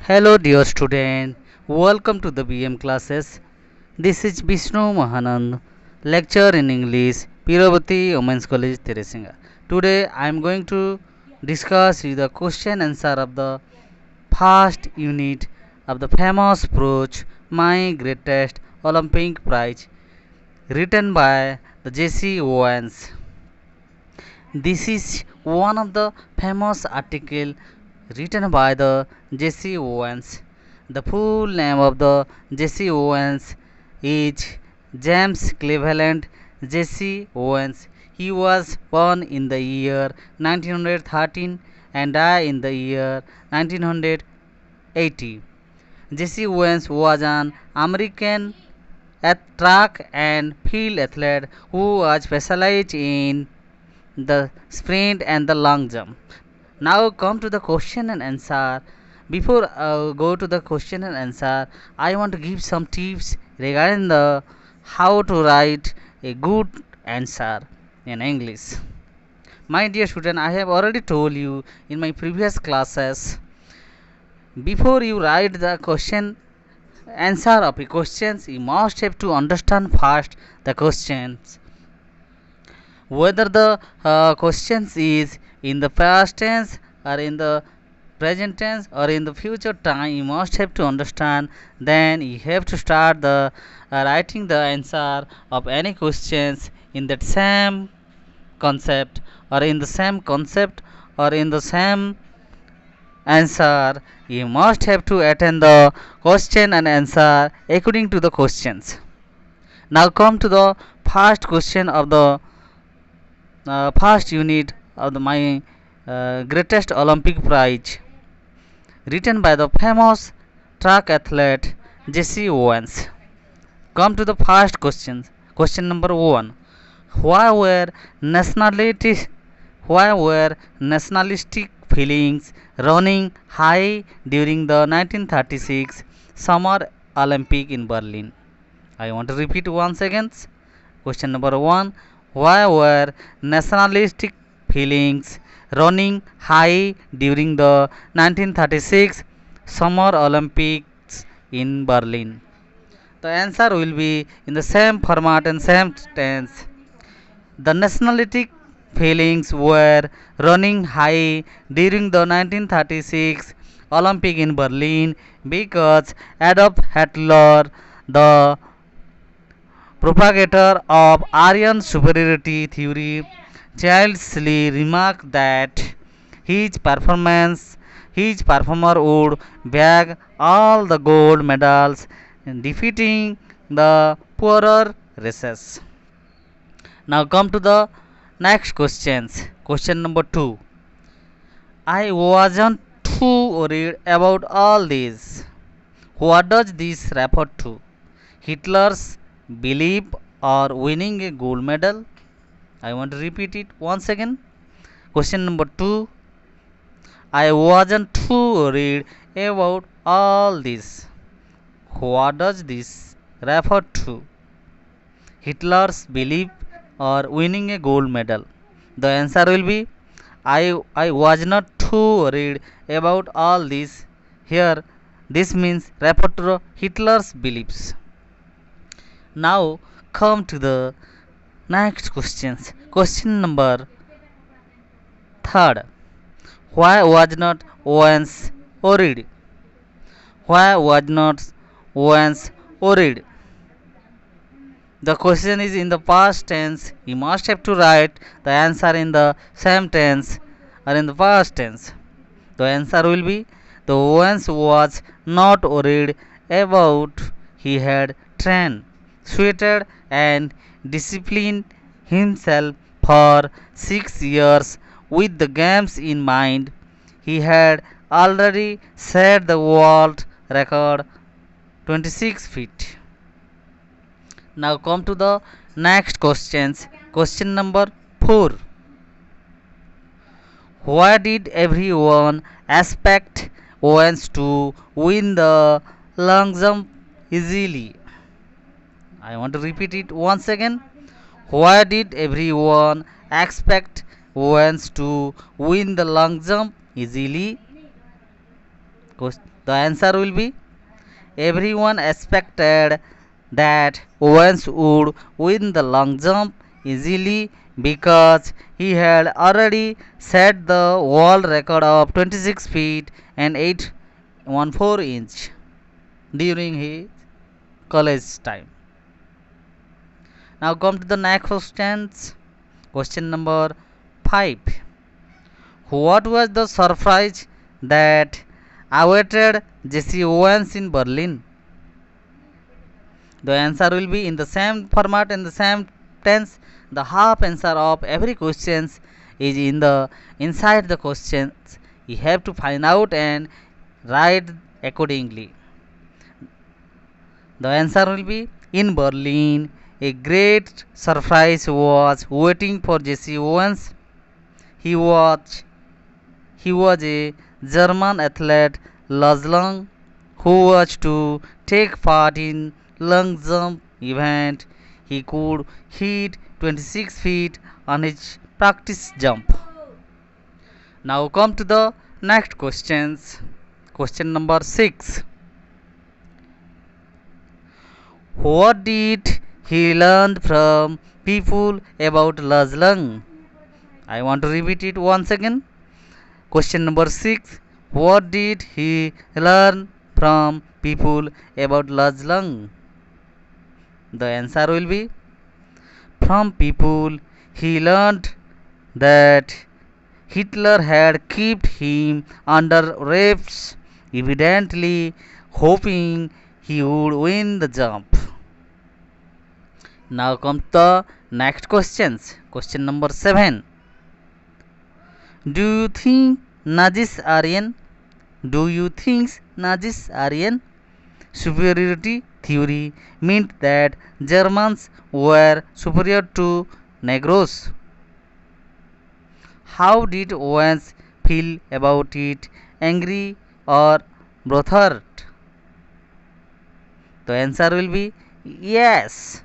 Hello, dear student. Welcome to the BM classes. This is Vishnu Mahanand, lecturer in English, Pirabati Women's College, Teresinga. Today, I am going to discuss the question answer of the first unit of the famous approach, My Greatest Olympic Prize, written by the J.C. Owens. This is one of the famous article written by the J.C. Owens. The full name of the J.C. Owens is James Cleveland J.C. Owens. He was born in the year 1913 and died in the year 1980. J.C. Owens was an American track and field athlete who was specialized in the sprint and the long jump. Now come to the question and answer. Before I go to the question and answer, I want to give some tips regarding the how to write a good answer in English. My dear student, I have already told you in my previous classes. Before you write the question answer of a questions, you must have to understand first the questions, whether the questions is in the past tense or in the present tense or in the future time. You must have to understand, then you have to start the writing the answer of any questions in that same concept or in the same concept or in the same answer. You must have to attend the question and answer according to the questions. Now come to the first question of the first unit of my greatest Olympic prize, written by the famous track athlete Jesse Owens. Come to the first question. Question number one: Why were nationality? Why were nationalistic feelings running high during the 1936 Summer Olympic in Berlin? I want to repeat once again. Question number one: Why were nationalistic feelings running high during the 1936 Summer Olympics in Berlin? The answer will be in the same format and same tense. The nationalistic feelings were running high during the 1936 Olympic in Berlin because Adolf Hitler, the propagator of Aryan superiority theory, childishly remarked that his performer would bag all the gold medals, defeating the poorer races. Now come to the next questions. Question number 2. I wasn't too worried about all this. What does this refer to? Hitler's belief or winning a gold medal? I want to repeat it once again. Question number 2. I wasn't too worried about all this. What does this refer to? Hitler's belief or winning a gold medal? The answer will be I was not too worried about all this. Here, this means refer to Hitler's beliefs. Now, come to the next questions. Question number third. Why was not Owens worried? Why was not Owens worried? The question is in the past tense. You must have to write the answer in the same tense or in the past tense. The answer will be the Owens was not worried about. He had trained, sweated, and disciplined himself for 6 years with the games in mind. He had already set the world record 26 feet. Now come to the next questions. Question number 4. Why did everyone expect Owens to win the long jump easily? I want to repeat it once again. Why did everyone expect Owens to win the long jump easily? The answer will be everyone expected that Owens would win the long jump easily because he had already set the world record of 26 feet and 8 inch during his college time. Now come to the next questions. Question number 5. What was the surprise that awaited Jesse Owens in Berlin? The answer will be in the same format and the same tense. The half answer of every question is in the inside the questions. You have to find out and write accordingly. The answer will be in Berlin. A great surprise was waiting for Jesse Owens. He was he was a German athlete Lazlang who was to take part in long jump event. He could hit 26 feet on his practice jump. Now come to the next questions. Question number 6. What did he learn from people about Lazlang? I want to repeat it once again. Question number 6. What did he learn from people about Lazlang? The answer will be from people he learned that Hitler had kept him under wraps, evidently hoping he would win the jump. Now come to the next questions. Question number 7. Do you think Nazis are Aryan? Do you think Nazis are Aryan? Superiority theory meant that Germans were superior to Negroes. How did Owens feel about it? Angry or bothered? The answer will be yes.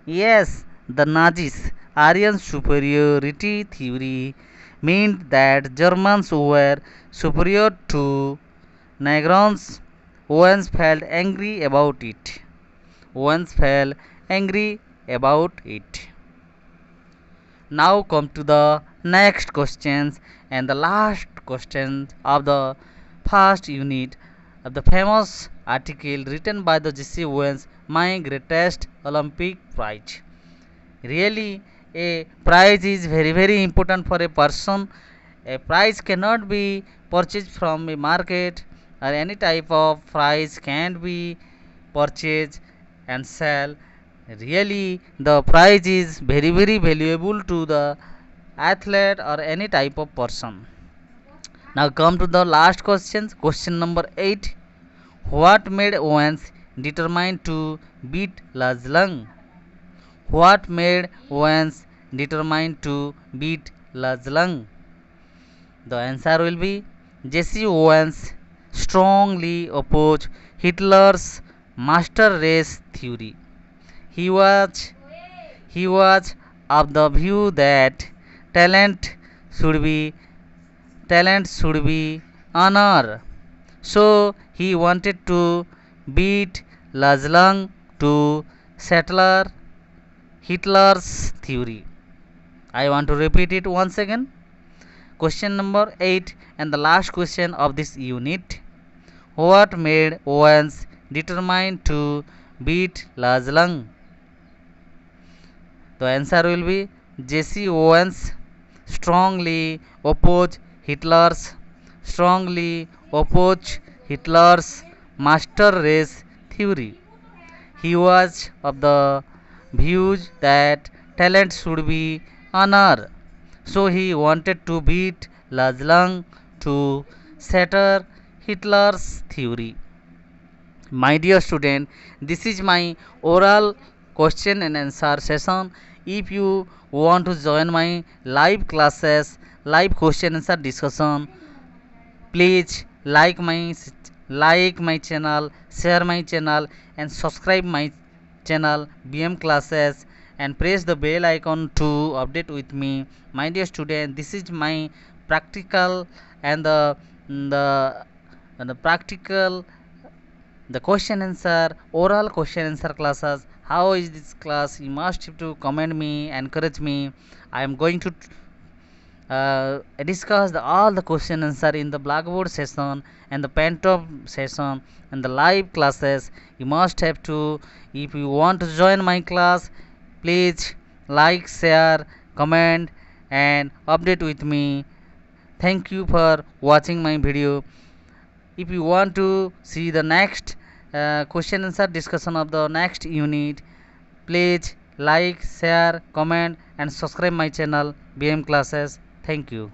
Yes, the Nazis' Aryan superiority theory meant that Germans were superior to Negroes. Owens felt angry about it. Owens felt angry about it. Now come to the next questions and the last question of the first unit of the famous article written by the Jesse Owens, My Greatest Olympic Prize. Really, a prize is very important for a person. A prize cannot be purchased from a market, or any type of prize can be purchased and sell. Really, the prize is very valuable to the athlete or any type of person. Now come to the last questions. Question number 8. What made Owens determined to beat Lazlang? What made Owens determined to beat Lazlang? The answer will be Jesse Owens strongly opposed Hitler's master race theory. He was he was of the view that talent should be honored. So he wanted to beat Lazlang to settle Hitler's theory. I want to repeat it once again. Question number 8 and the last question of this unit. What made Owens determined to beat Lazlang? The answer will be Jesse Owens strongly opposed Hitler's master race theory. He was of the views that talent should be honored. So he wanted to beat Lazlang to shatter Hitler's theory. My dear student, this is my oral question and answer session. If you want to join my live classes, live question answer discussion, please like my channel, share my channel and subscribe my channel BM classes and press the bell icon to update with me. My dear student, this is my practical and the and the practical, the question answer, oral question answer classes. How is this class? You must have to comment me, encourage me. I am going to discuss all the question answer in the blackboard session and the pentop session and the live classes. You must have to, if you want to join my class, please like, share, comment and update with me. Thank you for watching my video. If you want to see the next question answer discussion of the next unit, please like, share, comment and subscribe my channel BM classes. Thank you.